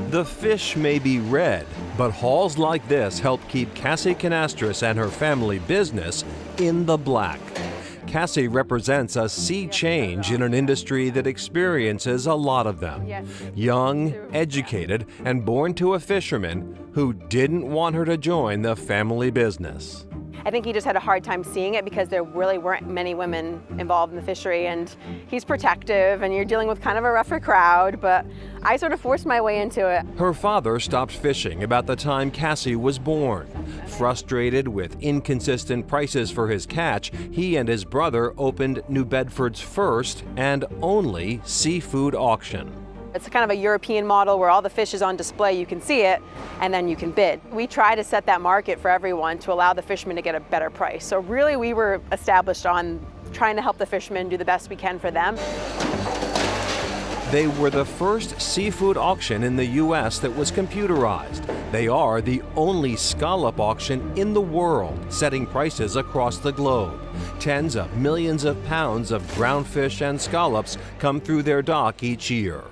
The fish may be red, but hauls like this help keep Cassie Canastris and her family business in the black. Cassie represents a sea change in an industry that experiences a lot of them. Young, educated, and born to a fisherman who didn't want her to join the family business. I think he just had a hard time seeing it because there really weren't many women involved in the fishery, and he's protective and you're dealing with kind of a rougher crowd, but I sort of forced my way into it. Her father stopped fishing about the time Cassie was born. Frustrated with inconsistent prices for his catch, he and his brother opened New Bedford's first and only seafood auction. It's kind of a European model where all the fish is on display, you can see it, and then you can bid. We try to set that market for everyone to allow the fishermen to get a better price. So really we were established on trying to help the fishermen do the best we can for them. They were the first seafood auction in the U.S. that was computerized. They are the only scallop auction in the world, setting prices across the globe. Tens of millions of pounds of ground fish and scallops come through their dock each year.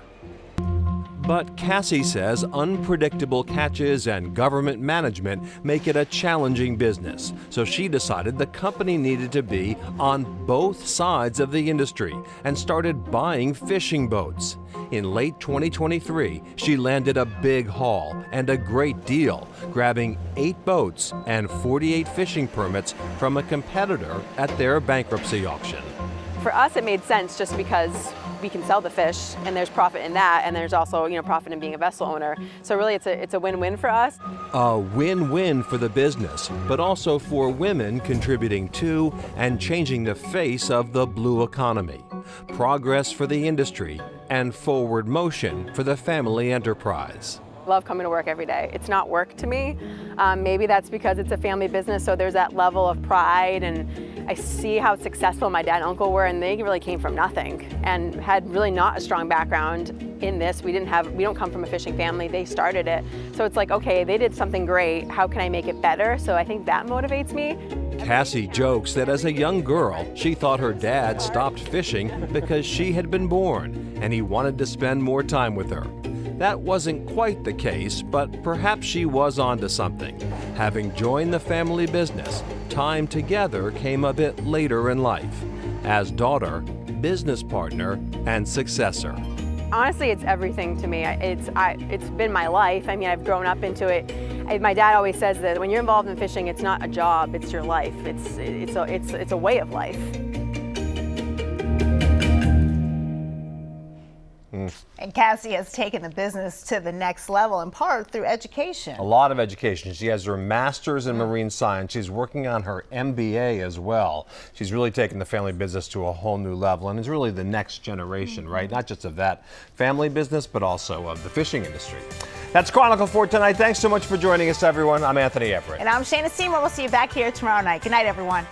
But Cassie says unpredictable catches and government management make it a challenging business. So she decided the company needed to be on both sides of the industry and started buying fishing boats. In late 2023, she landed a big haul and a great deal, grabbing 8 boats and 48 fishing permits from a competitor at their bankruptcy auction. For us, it made sense just because we can sell the fish and there's profit in that, and there's also, profit in being a vessel owner. So really it's a win-win for us. A win-win for the business, but also for women contributing to and changing the face of the blue economy. Progress for the industry and forward motion for the family enterprise. Love coming to work every day. It's not work to me. Maybe that's because it's a family business, so there's that level of pride, and I see how successful my dad and uncle were, and they really came from nothing and had really not a strong background in this. We don't come from a fishing family. They started it. So it's like, okay, they did something great. How can I make it better? So I think that motivates me. Cassie jokes that as a young girl, she thought her dad stopped fishing because she had been born and he wanted to spend more time with her. That wasn't quite the case, but perhaps she was onto something. Having joined the family business, time together came a bit later in life, as daughter, business partner, and successor. Honestly, it's everything to me. It's been my life. I mean, I've grown up into it. My dad always says that when you're involved in fishing, it's not a job, it's your life. It's a way of life. And Cassie has taken the business to the next level, in part through education. A lot of education. She has her master's in marine science. She's working on her MBA as well. She's really taken the family business to a whole new level, and is really the next generation, right? Not just of that family business, but also of the fishing industry. That's Chronicle for tonight. Thanks so much for joining us, everyone. I'm Anthony Everett. And I'm Shana Seymour. We'll see you back here tomorrow night. Good night, everyone.